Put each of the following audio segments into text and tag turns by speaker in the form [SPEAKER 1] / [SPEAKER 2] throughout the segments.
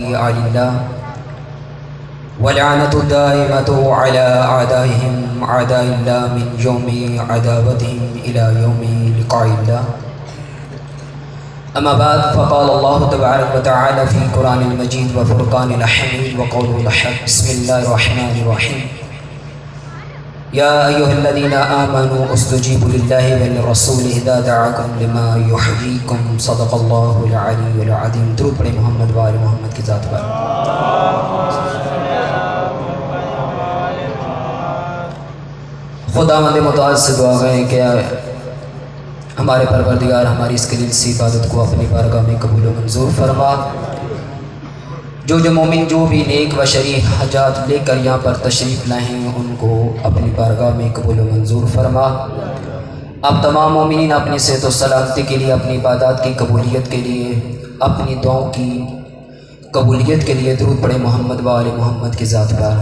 [SPEAKER 1] علی اللہ ولعنت الدائمۃ علی اعدائهم اعداء اللہ من یوم عداوتهم الى یوم لقاء اللہ. اما بعد فقال اللہ تبارک وتعالی فی القرآن المجید وفرقان الحمید وقول الحق. بسم اللہ الرحمن الرحیم. یا ایھا الذین آمنوا استجیبوا للہ وللرسول اذا دعاکم لما یحییکم. صدق اللہ العلی العظیم. درود پڑھیں محمد و آل محمد کی ذات پر. خداوند متعال سے دعا ہے کہ ہمارے پروردگار ہماری اس قلیل سی عبادت کو اپنی بارگاہ میں قبول و منظور فرما. جو مومن جو بھی نیک و شریح حاجات لے کر یہاں پر تشریف لائے ہیں ان کو اپنی بارگاہ میں قبول و منظور فرما. اب تمام مومنین اپنی صحت و سلامتی کے لیے، اپنی عبادات کی قبولیت کے لیے، اپنی دعاؤں کی قبولیت کے لیے درود پڑھیں محمد و آل محمد کی ذات پر.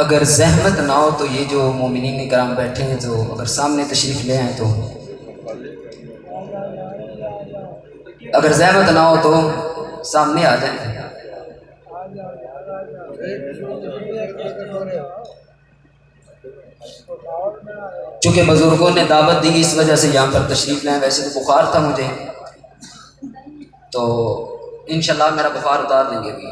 [SPEAKER 1] اگر زحمت نہ ہو تو یہ جو مومنین کرام بیٹھے ہیں تو اگر سامنے تشریف لے آئیں، تو اگر زحمت نہ ہو تو سامنے آ جائیں. چونکہ بزرگوں نے دعوت دی اس وجہ سے یہاں پر تشریف لائیں. ویسے تو بخار تھا مجھے، تو انشاءاللہ میرا بخار اتار دیں گے ابھی.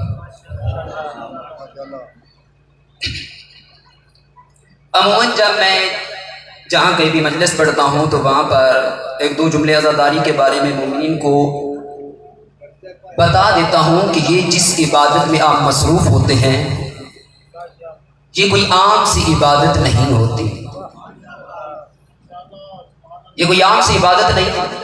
[SPEAKER 1] عموماً جب میں جہاں کہیں بھی مجلس پڑھتا ہوں تو وہاں پر ایک دو جملے عزاداری کے بارے میں مومنین کو بتا دیتا ہوں کہ یہ جس عبادت میں آپ مصروف ہوتے ہیں یہ کوئی عام سی عبادت نہیں ہوتی. یہ کوئی عام سی عبادت نہیں ہوتی.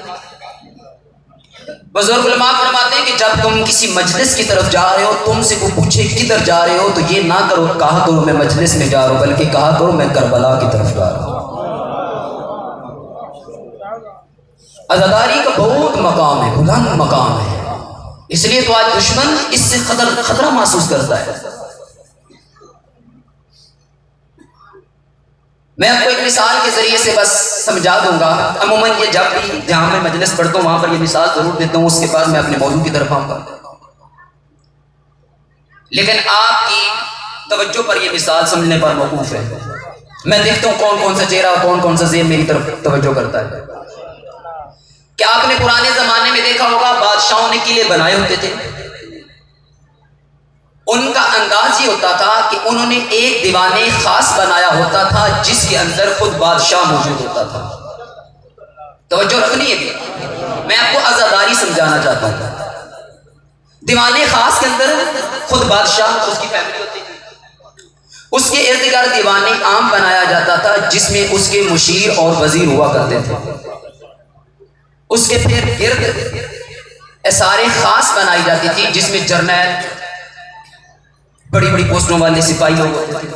[SPEAKER 1] بزرگ علماء فرماتے ہیں کہ جب تم کسی مجلس کی طرف جا رہے ہو، تم سے کوئی پوچھے کدھر جا رہے ہو، تو یہ نہ کرو کہا کرو میں مجلس میں جا رہا ہوں، بلکہ کہا کرو میں کربلا کی طرف جا رہا ہوں. عزاداری کا بہت مقام ہے، بلند مقام ہے. اس لیے تو آج دشمن اس سے خطرہ محسوس کرتا ہے. میں آپ کو ایک مثال کے ذریعے سے بس سمجھا دوں گا. عموماً یہ جب بھی جہاں میں مجلس پڑھتا ہوں وہاں پر یہ مثال ضرور دیتا ہوں، اس کے بعد میں اپنے موضوع کی طرف آؤں گا. لیکن آپ کی توجہ پر یہ مثال سمجھنے پر موقوف ہے. میں دیکھتا ہوں کون کون سا چہرہ، کون سا ذہن میری طرف توجہ کرتا ہے. کیا آپ نے پرانے زمانے میں دیکھا ہوگا بادشاہوں نے قلعے بنائے ہوتے تھے. ان کا انداز یہ ہوتا تھا کہ انہوں نے ایک دیوان خاص بنایا ہوتا تھا جس کے اندر خود بادشاہ موجود ہوتا تھا. توجہ رکھنی ہے، میں آپ کو عزاداری سمجھانا چاہتا ہوں. دیوان خاص کے اندر خود بادشاہ، اس کی فیملی ہوتی تھی. اس کے ارد گرد دیوان عام بنایا جاتا تھا جس میں اس کے مشیر اور وزیر ہوا کرتے تھے. اس کے پھر گرد اثارے خاص بنائی جاتی تھی جس میں جرنیل، بڑی بڑی پوسٹوں والے سپاہی لوگ ہوتے تھے.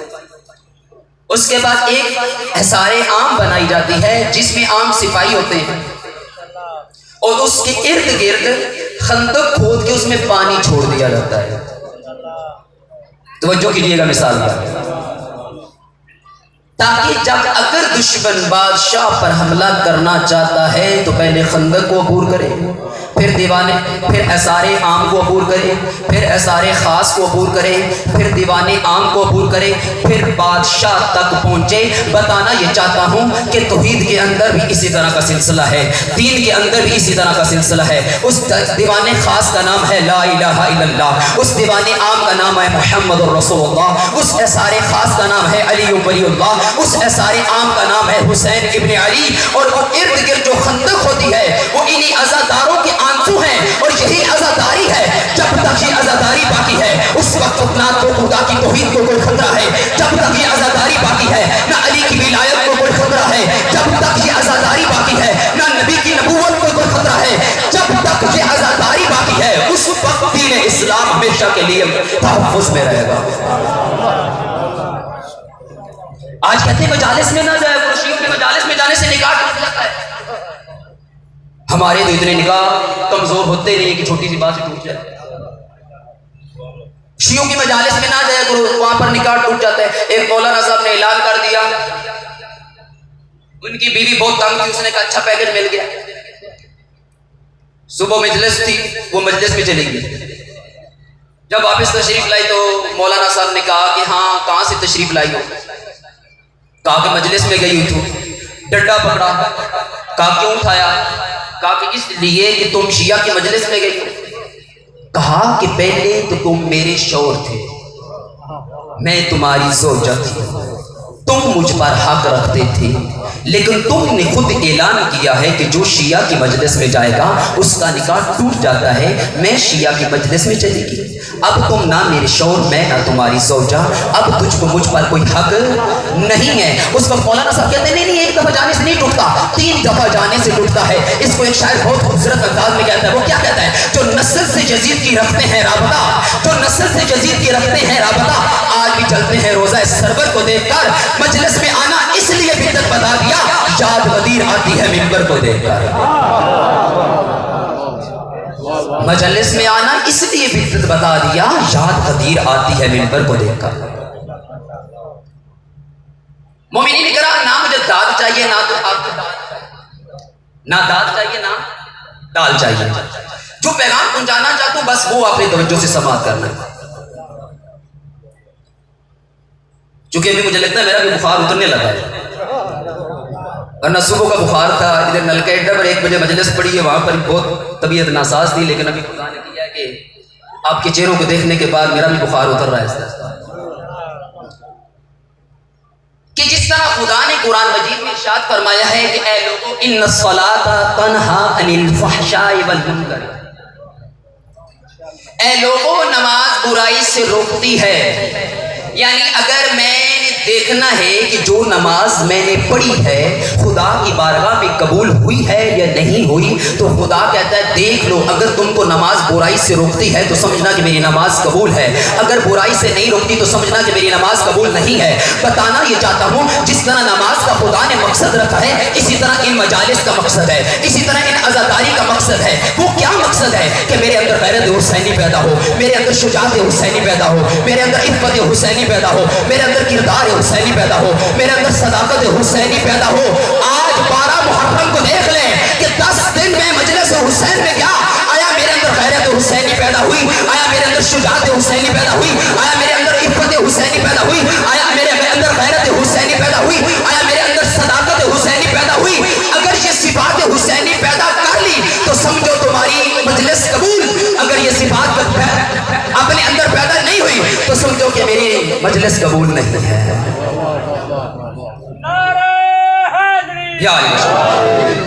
[SPEAKER 1] اس کے بعد ایک اثارے عام بنائی جاتی ہے جس میں عام سپاہی ہوتے ہیں، اور اس کے ارد گرد خندق کھود کے اس میں پانی چھوڑ دیا جاتا ہے. توجہ کیجیے گا مثال پر، تاکہ جب اگر دشمن بادشاہ پر حملہ کرنا چاہتا ہے تو پہلے خندق کو عبور کرے، پھر اثار عام کو عبور کرے، پھر اثار خاص کو عبور کرے، پھر دیوان عام کو عبور کرے، پھر بادشاہ تک پہنچے. بتانا یہ چاہتا ہوں کہ توحید کے اندر بھی اسی طرح کا سلسلہ ہے، دین کے اندر بھی اسی طرح کا سلسلہ ہے. اس دیوان خاص کا نام ہے لا الہ الا اللہ، اس دیوان عام کا نام ہے محمد الرسول اللہ، اس اثار خاص کا نام ہے علی ولی اللہ، اس اثار عام کا نام ہے حسین ابن علی. اور وہ ارد گرد جو خندق ہوتی ہے وہ انہی عزاداروں کے آنسو ہیں، اور یہی عزاداری ہے. جب تک یہ عزاداری باقی ہے اس وقت نہ تو خدا کی توحید کو کوئی خطرہ ہے. جب تک یہ عزاداری باقی ہے نہ علی کی ولایت کو کوئی خطرہ ہے. جب تک یہ عزاداری باقی ہے نہ نبی کی نبوت کو کوئی خطرہ ہے. جب تک یہ عزاداری باقی ہے اس وقت دین اسلام ہمیشہ کے لیے تحفظ میں رہے گا. آج کہتے ہیں مجالس میں نہ جائے، شیعوں کے مجالس میں جانے سے نکاح ٹوٹ جاتا ہے. ہمارے تو اتنے نکاح کمزور ہوتے نہیں کہ چھوٹی سی بات سے ٹوٹ جائے. شیعوں کی مجالس میں نہ جائے تو وہاں پر نکاح ٹوٹ جاتا ہے. ایک مولانا صاحب نے اعلان کر دیا، ان کی بیوی بہت تنگ تھی، اس نے کہا اچھا پیکج مل گیا. صبح مجلس تھی، وہ مجلس میں چلی گئی. جب واپس تشریف لائی تو مولانا صاحب نے کہا کہ ہاں کہاں سے تشریف لائی ہو؟ کہا کہ مجلس میں گئی ہوئی تھی. ڈنڈا پکڑا. کہا کیوں اٹھایا؟ کہا کہ اس لیے کہ تم شیعہ کی مجلس میں گئی ہو. کہا کہ پہلے تو تم میرے شوہر تھے، میں تمہاری زوجہ تھی، تم مجھ پر حق رکھتے تھے، لیکن تم نے خود اعلان کیا ہے کہ جو شیعہ کی مجلس میں جائے گا اس کا نکاح ٹوٹ جاتا ہے. میں شیعہ کی مجلس میں چلی گئی. اب تم نہ میرے شوہر، میں نہ تمہاری زوجہ، اب تجھ کو مجھ پر کوئی حق نہیں ہے. اس وقت مولانا صاحب کہتے ہیں نہیں، ایک دفعہ جانے سے نہیں ٹوٹتا، 3 دفعہ جانے سے ٹوٹتا ہے. اس کو ایک شاعر بہت خوبصورت انداز میں کہتا ہے. وہ کیا کہتا ہے؟ جو نسل سے یزید کی رکھتے ہیں رابطہ، جو نسل سے یزید کی رکھتے ہیں رابطہ، آج بھی چلتے ہیں روزہ سرور کو دیکھ کر. مجلس میں آنا اس لیے بدعت بتا دیا، یاد غدیر آتی ہے منبر کو دیکھ کر. مجلس میں آنا اس لیے بدعت بتا دیا، یاد غدیر آتی ہے منبر کو دیکھ کر. مومنین کرام، نہ مجھے داد چاہیے، نہ تو آپ کو نہ داد چاہیے، نہ دال چاہیے. جو پیغام پہنچانا چاہتا ہوں بس وہ اپنی توجہ سے سماعت کرنا. چونکہ ابھی مجھے لگتا ہے میرا بھی بخار اترنے لگا ہے، ورنہ صبح کا بخار تھا. ادھر نلکے اڈا پر 1 بجے مجلس پڑی ہے، وہاں پر بہت طبیعت ناساز تھی، لیکن ابھی خدا نے کیا کہ آپ کے چہروں کو دیکھنے کے بعد میرا بھی بخار اتر رہا ہے. کہ جس طرح خدا نے قرآن مجید میں ارشاد فرمایا ہے کہ اے لوگوں ان الصلاۃ تنہا عن الفحشاء والمنکر، اے لوگوں نماز برائی سے روکتی ہے. یعنی اگر میں نے دیکھنا ہے کہ جو نماز میں نے پڑھی ہے خدا کی بارگاہ میں قبول ہوئی ہے یا نہیں ہوئی، تو خدا کہتا ہے دیکھ لو. اگر تم کو نماز برائی سے روکتی ہے تو سمجھنا کہ میری نماز قبول ہے، اگر برائی سے نہیں روکتی تو سمجھنا کہ میری نماز قبول نہیں ہے. بتانا یہ چاہتا ہوں جس طرح نماز کا خدا نے مقصد رکھا ہے، اسی طرح ان مجالس کا مقصد ہے، اسی طرح ان عزاداری کا مقصد ہے. وہ کیا مقصد ہے؟ کہ میرے اندر غیرت حسینی پیدا ہو، میرے اندر شجاعت حسینی پیدا ہو، میرے اندر عفت حسینی پیدا ہو، میرے اندر کردار حسینی پیدا ہو، میرے اندر صداقت حسینی پیدا ہو. آج 12 محرم کو دیکھ لیں کہ 10 دن میں مجلس حسین میں گیا، آیا میرے اندر غیرت حسینی پیدا ہوئی؟ آیا میرے اندر شجاعت حسینی پیدا ہوئی؟ آیا میرے اندر عفت حسینی پیدا ہوئی؟ آیا میرے اندر غیرت حسینی پیدا ہوئی؟ آیا میرے اندر صداقت حسینی پیدا ہوئی؟ اگر یہ صفات حسینی پیدا کر لی تو سمجھو تمہاری مجلس قبول. اگر یہ صفات اپنے اندر پیدا نہیں ہوئی تو سمجھو کہ میری مجلس قبول نہیں ہے.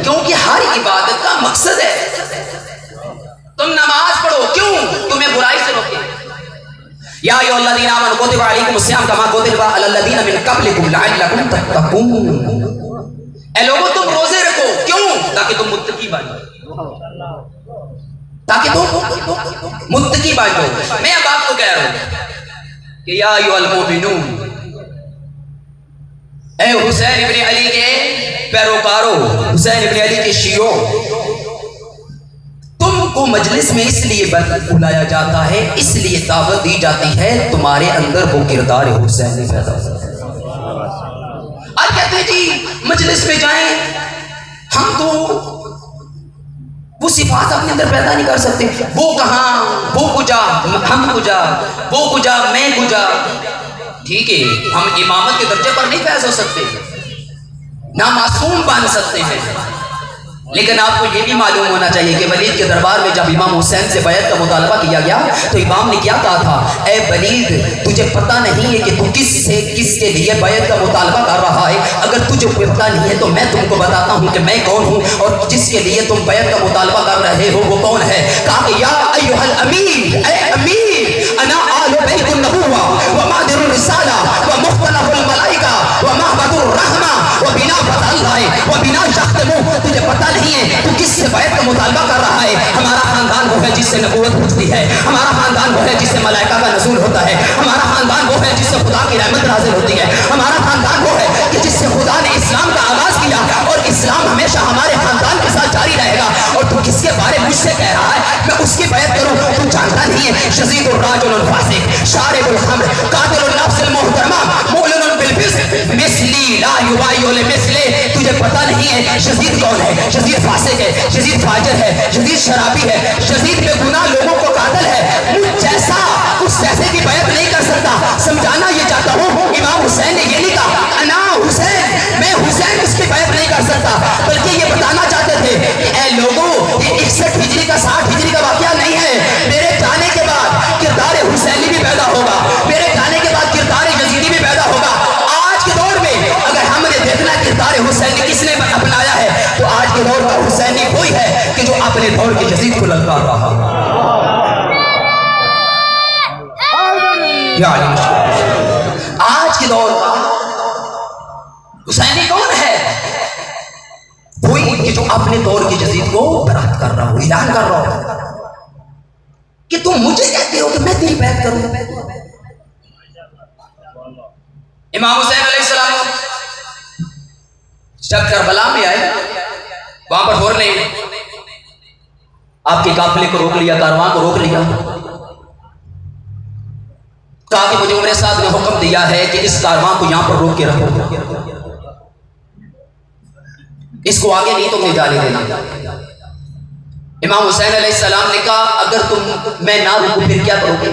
[SPEAKER 1] کیونکہ ہر عبادت کا مقصد ہے. تم نماز پڑھو کیوں؟ تمہیں برائی سے روکے. یا ایھا الذین آمنوا کتب علیکم الصیام کما کتب علی الذین من قبلکم لعلکم تتقون. اے لوگوں تم روزے رکھو کیوں؟ تاکہ تم متقی بن جاؤ، تاکہ تم متقی بن جاؤ. میں اب آپ کو کہہ رہا ہوں کہ یا ایھا المؤمنون، اے حسین ابن علی کے پیروکاروں، حسین ابن علی کے شیعوں، تم کو مجلس میں اس لیے بلایا جاتا ہے، اس لیے دعوت دی جاتی ہے تمہارے اندر وہ کردار حسینی پیدا ہو. آج کہتے ہیں جی مجلس میں جائیں، ہم تو وہ صفات اپنے اندر پیدا نہیں کر سکتے. وہ کہاں، وہ کجا، ہم کجا، وہ کجا، میں کجا. ٹھیک ہے، ہم امامت کے درجے پر نہیں فیض ہو سکتے، نہ معصوم بن سکتے ہیں، لیکن آپ کو یہ بھی معلوم ہونا چاہیے کہ ولید کے دربار میں جب امام حسین سے بیعت کا مطالبہ کیا گیا تو امام نے کیا کہا تھا؟ اے ولید تجھے پتہ نہیں ہے کہ تو کس کے لیے بیعت کا مطالبہ کر رہا ہے؟ اگر تجھے پتہ نہیں ہے تو میں تم کو بتاتا ہوں کہ میں کون ہوں اور جس کے لیے تم بیعت کا مطالبہ کر رہے ہو وہ کون ہے. کہا کہ یا ایھا الامیر، اے امیر، انا آل بیت النبوہ ومادر الرسالہ ومختلف الملائکہ ومحبت الرحمہ وبنافت اللہ وبنا یختم. تجھے پتہ نہیں ہے تو کس سے بیعت کا مطالبہ کر رہا ہے؟ ہمارا خاندان وہ ہے جس سے نبوت پوچھتی ہے، ہمارا خاندان وہ ہے جس سے ملائکہ کا نزول ہوتا ہے، ہمارا خاندان وہ ہے جس سے خدا کی رحمت نازل ہوتی ہے، ہمارا خاندان وہ ہے کہ جس سے خدا نے اسلام کا آغاز کیا اور اسلام ہمیشہ ہمارے خاندان کے ساتھ جاری رہے گا. اور تو کس کے بارے مجھ سے کہہ رہا ہے میں اس کی بیعت کروں؟ تو جانتا نہیں ہے یزید الراجل الفاسق شارب الخمر قاتل النفس المحترمہ مولن بالفسق مثلی لا یبایع لمثلہ. تجھے پتہ نہیں ہے یزید کون ہے؟ یزید فاسق ہے، یزید فاجر ہے، یزید شرابی ہے، یزید بے گناہ لوگوں کو قاتل ہے. مجھ جیسا اس جیسے کی بیعت نہیں کر سکتا. سمجھانا یہ چاہتا ہوں امام حسین نے یہ نہیں کہا انا حسین، میں حسین اس کی بیعت نہیں کر سکتا، بلکہ یہ بتانا چاہتے تھے کہ اے لوگوں یہ 61 ہجری کا 60 ہجری کا واقعہ نہیں ہے. میرے جانے کے بعد کردار حسینی بھی پیدا ہوگا، میرے جانے کے بعد کردار یزیدی بھی پیدا ہوگا. آج کے دور میں اگر ہم نے دیکھنا کردار حسینی کس نے اپنایا ہے تو آج کے دور کا حسینی وہی ہے کہ جو اپنے دور کے یزید کو للکار رہا. آج کے دور کا حسینی کون ہے؟ وہی کہ جو اپنے دور کے یزید کو برات کر رہا ہو، اعلان کر رہا ہو کہ تم مجھے کہتے ہو کہ میں تیری بیعت کروں. امام حسین علیہ السلام جب کربلا میں آئے وہاں پر فوراً نے آپ کے قافلے کو روک لیا، کارواں کو روک لیا، کہا کہ مجھے عمر صاحب نے حکم دیا ہے کہ اس کارواں کو یہاں پر روک کے رکھو، اس کو آگے نہیں تمہیں جانے دینا. امام حسین علیہ السلام نے کہا اگر تم میں نہ رکوں پھر کیا کرو گے؟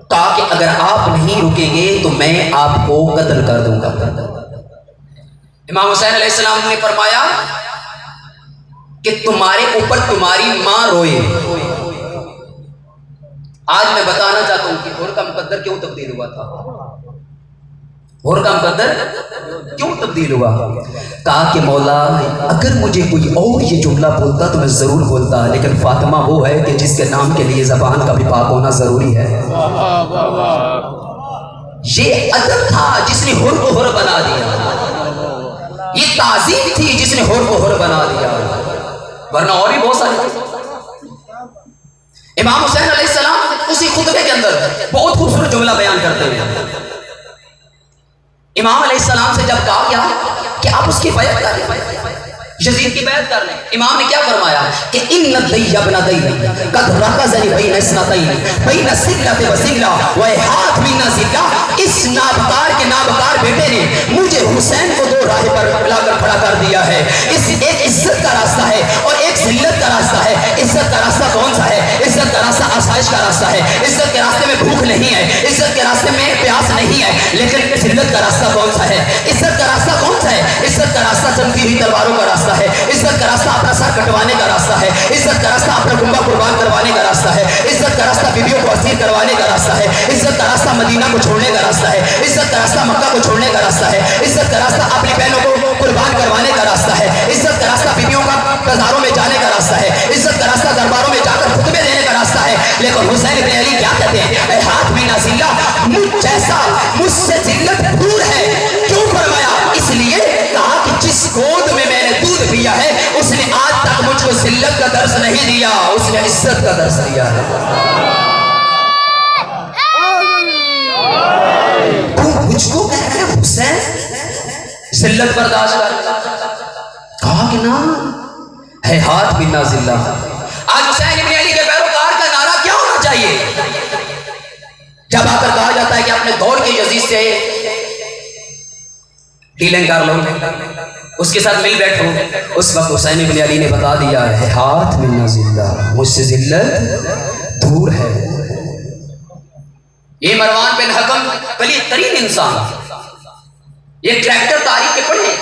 [SPEAKER 1] کہا کہ اگر آپ نہیں رکیں گے تو میں آپ کو قتل کر دوں گا. امام حسین علیہ السلام نے فرمایا کہ تمہارے اوپر تمہاری ماں روئے. آج میں بتانا چاہتا ہوں کہ ہور کا مقدر کیوں تبدیل ہوا تھا. ہور کا مقدر کیوں تبدیل ہوا؟ کہا کہ مولا اگر مجھے کوئی اور یہ جملہ بولتا تو میں ضرور بولتا، لیکن فاطمہ وہ ہے کہ جس کے نام کے لیے زبان کا بھی پاک ہونا ضروری ہے. یہ ادب تھا جس نے ہور کو ہور بنا دیا، یہ تعظیم تھی جس نے ہور کو ہور بنا دیا، ورنہ اور بھی بہت سارے. امام حسین علیہ السلام اسی خطبے کے اندر بہت خوبصورت جملہ بیان کرتے ہیں. امام علیہ السلام سے جب کہا گیا کہ آپ اس کی بیعت کر لیں، یزید کی بیعت کر لیں، امام نے کیا فرمایا کہ ان الدی ابن دی قد رکزنی بین اثنتین بین سلۃ و سلہ و ہاتھ من ذلہ. اس نابکار کے نابکار بیٹے نے مجھے حسین کو دو راہ پر لا کر کھڑا کر دیا ہے. اس ایک عزت کا راستہ ہے اور ایک ذلت کا راستہ ہے. عزت کا راستہ کون سا ہے؟ عزت کا راستہ آسائش کا راستہ ہے. عزت کے راستے میں بھوک نہیں ہے، عزت کے راستے میں پیاس نہیں ہے. لیکن ذلت کا راستہ کون سا ہے؟ عزت کا راستہ کون سا ہے؟ عزت کا راستہ چمکی ہوئی تلواروں کا راستہ ہے. عزت کا راستہ اپنا سر کٹوانے کا راستہ ہے. عزت کا راستہ اپنا کنبہ قربان کروانے کا راستہ ہے. عزت کا راستہ بیویوں کو اسیر کروانے کا راستہ ہے. عزت کا راستہ مدینہ کو چھوڑنے کا راستہ ہے. عزت کا راستہ مکہ کو چھوڑنے کا راستہ ہے. عزت کا راستہ اپنی بہنوں کو قربان کروانے کا راستہ ہے. عزت کا راستہ بیویوں کا بازاروں میں جانے کا راستہ ہے. عزت کا راستہ درباروں میں جا کر خطبے دینے کا راستہ ہے. لیکن حسین ابن علی کیا کہتے ہیں؟ اے ہاتھ میں نہ ذلہ، مجھ جیسا مجھ سے ذلت دور ہے. کیوں فرمایا؟ اس لیے کہا کہ جس گود میں میں نے دودھ پیا ہے اس نے آج تک مجھ کو ذلت کا درس نہیں دیا، اس نے عزت کا درس دیا ہے. تو مجھ کو کہہ رہے ہیں حسین ذلت برداشت کر، کہا کہ نہ ہے ہاتھ بھی نہ ذلہ. آج حسین ابن علی کے پیروکار کا نعرہ کیا ہونا چاہیے؟ جب آ کر کہا جاتا ہے کہ اپنے دور کے یزید سے ڈیلنگ کر لو، اس کے ساتھ مل بیٹھو، اس وقت حسین ابن علی نے بتا دیا ہے ہاتھ میں نہ ذلہ، مجھ سے ذلت دور ہے. یہ مروان بن حکم پلید ترین انسان، یہ کریکٹر تاریخ کے پڑھیں،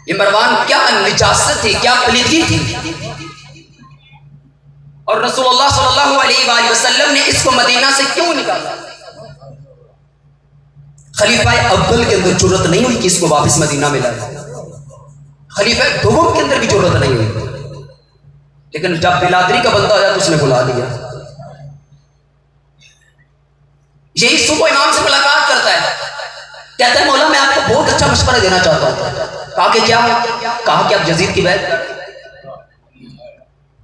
[SPEAKER 1] یہ مروان کیا نجاست تھی، کیا پلیدگی تھی. اور رسول اللہ صلی اللہ علیہ وآلہ وسلم نے اس کو مدینہ سے کیوں نکالا؟ خلیفہ اول کے اندر جرت نہیں ہوئی کہ اس کو واپس مدینہ میں لائے، خلیفہ دوم کے اندر بھی جرت نہیں ہوئی، لیکن جب بلادری کا بندہ آیا تو اس نے بلا دیا. یہی صبح امام سے ملاقات کرتا ہے، کہتا ہے مولا میں آپ کو بہت اچھا مشورہ دینا چاہتا ہوں. کہا کہ کیا؟ کہا کہ آپ یزید کی بیعت کر،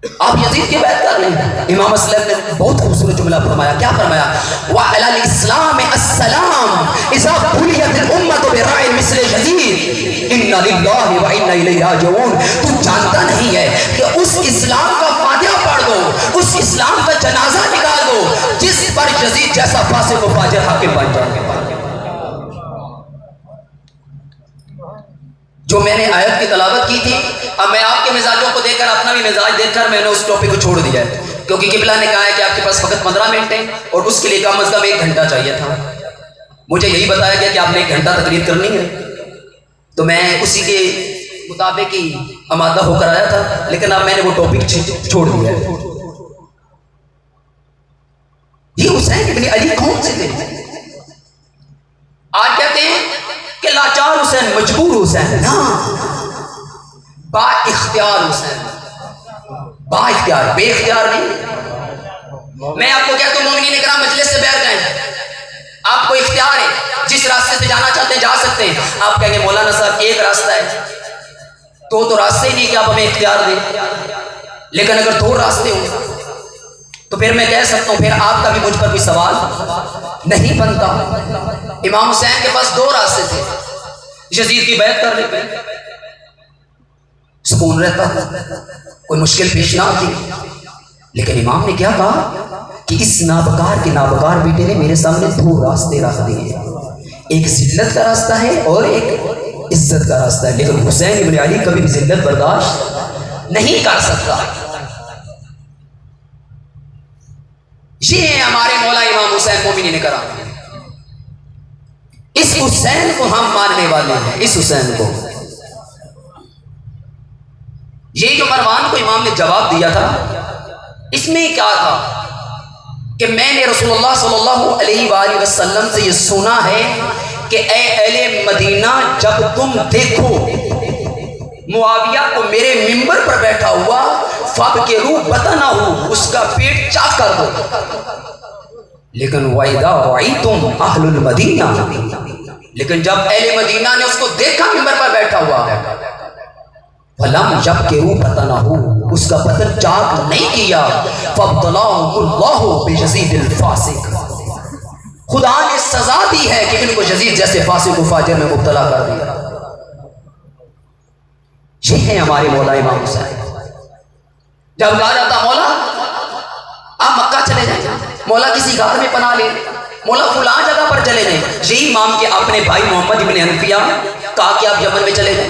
[SPEAKER 1] آپ یزید کی بیعت کر لیں. امام اسلم نے بہت خوبصورت جملہ فرمایا. کیا فرمایا؟ وعلی الاسلام السلام اذا بلیت الامت برائے مثل یزید انا للہ وانا الیہ راجعون. تو جانتا نہیں ہے کہ اس اسلام کا فاتحہ پڑھ دو، اس اسلام کا جنازہ نکال دو جس پر یزید جیسا فاسق و فاجر حاکم بن جائے. جو میں نے آیت کی تلاوت کی تھی، اب میں آپ کے مزاجوں کو دیکھ کر، اپنا بھی مزاج دیکھ کر میں نے اس ٹاپک کو چھوڑ دیا ہے، کیونکہ قبلہ نے کہا ہے کہ آپ کے پاس فقط 15 منٹ ہیں اور اس کے لیے کم از کم 1 گھنٹہ چاہیے تھا۔ مجھے یہی بتایا گیا کہ آپ نے 1 گھنٹہ تقریر کرنی ہے، تو میں اسی کے مطابق ہی آمادہ ہو کر آیا تھا، لیکن اب میں نے وہ ٹاپک چھوڑ دیا ہے۔ یہ حسین ابن علی کون سے تھے؟ آج کہتے ہیں کہ لاچار حسین، مجبور حسین، نا، با اختیار حسین، با اختیار، بے اختیار نہیں۔ میں آپ کو کہتا ہوں مومنین اکرام مجلس سے بیٹھ جائیں، آپ کو اختیار ہے، جس راستے سے جانا چاہتے ہیں جا سکتے ہیں۔ آپ کہیں گے مولانا صاحب ایک راستہ ہے، تو راستے ہی نہیں کہ آپ ہمیں اختیار دیں، لیکن اگر 2 راستے ہوں تو پھر میں کہہ سکتا ہوں پھر آپ کا بھی مجھ پر کوئی سوال نہیں بنتا۔ امام حسین کے پاس 2 راستے تھے، یزید کی بیعت کر لیتے، سکون رہتا، کوئی مشکل پیش نہ آتی، لیکن امام نے کیا کہا کہ اس نابکار کے نابکار بیٹے نے میرے سامنے 2 راستے رکھ دیے، ایک ذلت کا راستہ ہے اور ایک عزت کا راستہ ہے، لیکن حسین ابن علی کبھی بھی ذلت برداشت نہیں کر سکتا۔ یہ ہیں ہمارے مولا امام حسین مومنین کرام، اس حسین کو ہم ماننے والے ہیں، اس حسین کو۔ یہ جو مروان کو امام نے جواب دیا تھا، اس میں کیا تھا کہ میں نے رسول اللہ صلی اللہ علیہ وآلہ وسلم سے یہ سنا ہے کہ اے اہل مدینہ، جب تم دیکھو معاویہ کو میرے ممبر پر بیٹھا ہوا، فب کے روح بتنا ہو، اس کا پیٹ چاک کر دو، لیکن وَإِذَا رَأَيْتُمْ أَهْلُ الْمَدِينَةِ، لیکن جب اہل مدینہ نے اس کو دیکھا ممبر پر بیٹھا ہوا، فَلَمْ يَبْكِرُوا بَطَنَهُ، اس کا بدن چاک نہیں کیا، فَابْتَلَاهُمُ اللَّهُ بِيَزِيدِ الْفَاسِقِ، خدا نے سزا دی ہے کہ ان کو یزید جیسے فاسق و فاجر میں مبتلا کر دیا۔ یہ ہے ہمارے مولا امام حسین۔ جب کہا جاتا مولا آپ مکہ چلے جائیں، مولا کسی غار میں پناہ لیں، مولا فلاں جگہ پر چلے جائیں، یہی امام کے اپنے بھائی محمد ابن حنفیہ کہا کہ آپ یمن میں چلے جائیں،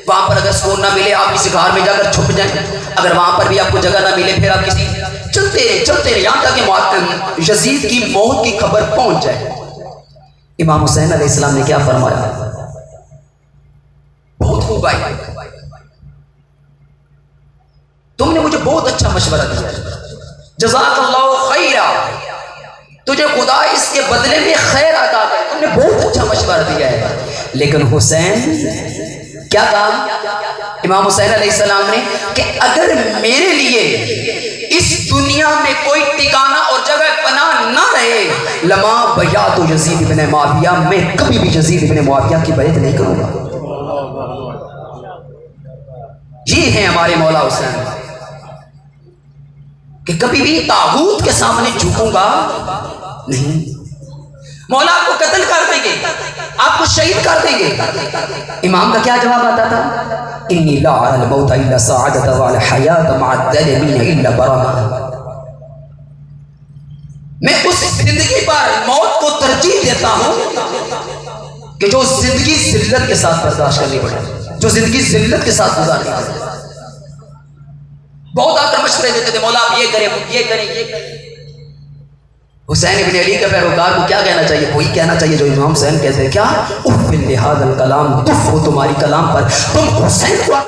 [SPEAKER 1] وہاں پر اگر سکون نہ ملے آپ کسی غار میں جا کر چھپ جائیں، اگر وہاں پر بھی آپ کو جگہ نہ ملے پھر آپ کسی چلتے رہے یہاں تک کہ یزید کی موت کی خبر پہنچ جائے۔ امام حسین علیہ السلام نے کیا فرمایا؟ بہت خوب آئی، تم نے مجھے بہت اچھا مشورہ دیا، جزاک اللہ خیرا، تجھے خدا اس کے بدلے میں خیر عطا کرے، تم نے بہت اچھا مشورہ دیا ہے، لیکن حسین کیا کہا امام حسین علیہ السلام نے کہ اگر میرے لیے اس دنیا میں کوئی ٹھکانہ اور جگہ پناہ نہ رہے، لما بیعت یزید ابن معاویہ، میں کبھی بھی یزید ابن معاویہ کی بیعت نہیں کروں گا۔ یہ ہیں ہمارے مولا حسین کہ کبھی بھی طاغوت کے سامنے جھکوں گا نہیں۔ مولا آپ کو قتل کر دیں گے، آپ کو شہید کر دیں گے، امام کا کیا جواب آتا تھا؟ انی لا اری الموت الا سعادۃ والحیات مع الظالمین الا برما، میں اس زندگی پر موت کو ترجیح دیتا ہوں کہ جو زندگی ذلت کے ساتھ برداشت کرنی پڑے، جو زندگی ذلت کے ساتھ گزارنی پڑے۔ بہت آ کر مشورے دیتے تھے، مولا آپ یہ کریں یہ کریں یہ کریں۔ حسین ابن علی کے پیروکار کو کیا کہنا چاہیے؟ وہی کہنا چاہیے جو امام حسین کہتے ہیں، کیا اف لہذا الکلام، تف ہو تمہاری کلام پر، تم حسین کو